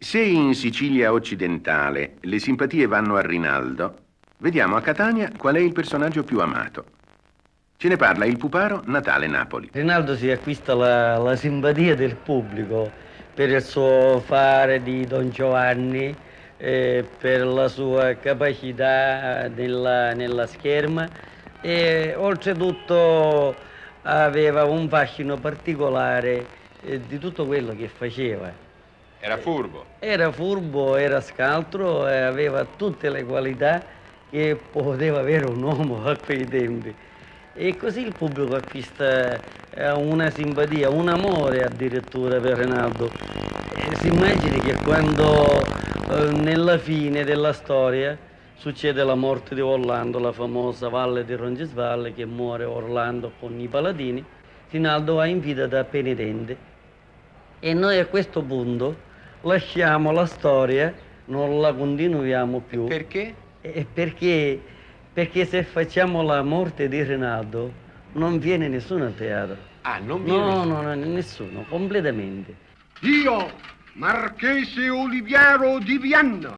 Se in Sicilia occidentale le simpatie vanno a Rinaldo, vediamo a Catania qual è il personaggio più amato. Ce ne parla il puparo Natale Napoli. Rinaldo si acquista la simpatia del pubblico per il suo fare di Don Giovanni, per la sua capacità nella scherma e oltretutto aveva un fascino particolare di tutto quello che faceva. Era furbo. Era furbo, era scaltro e aveva tutte le qualità che poteva avere un uomo a quei tempi. E così il pubblico acquista una simpatia, un amore addirittura per Rinaldo. Si immagini che quando nella fine della storia succede la morte di Orlando, la famosa valle di Roncisvalle, che muore Orlando con i paladini, Rinaldo va in vita da penitente e noi a questo punto lasciamo la storia, non la continuiamo più. Perché? Perché se facciamo la morte di Rinaldo non viene nessuno a teatro. Ah, non viene? No, nessuno, completamente. Io, Marchese Oliviero di Vianna,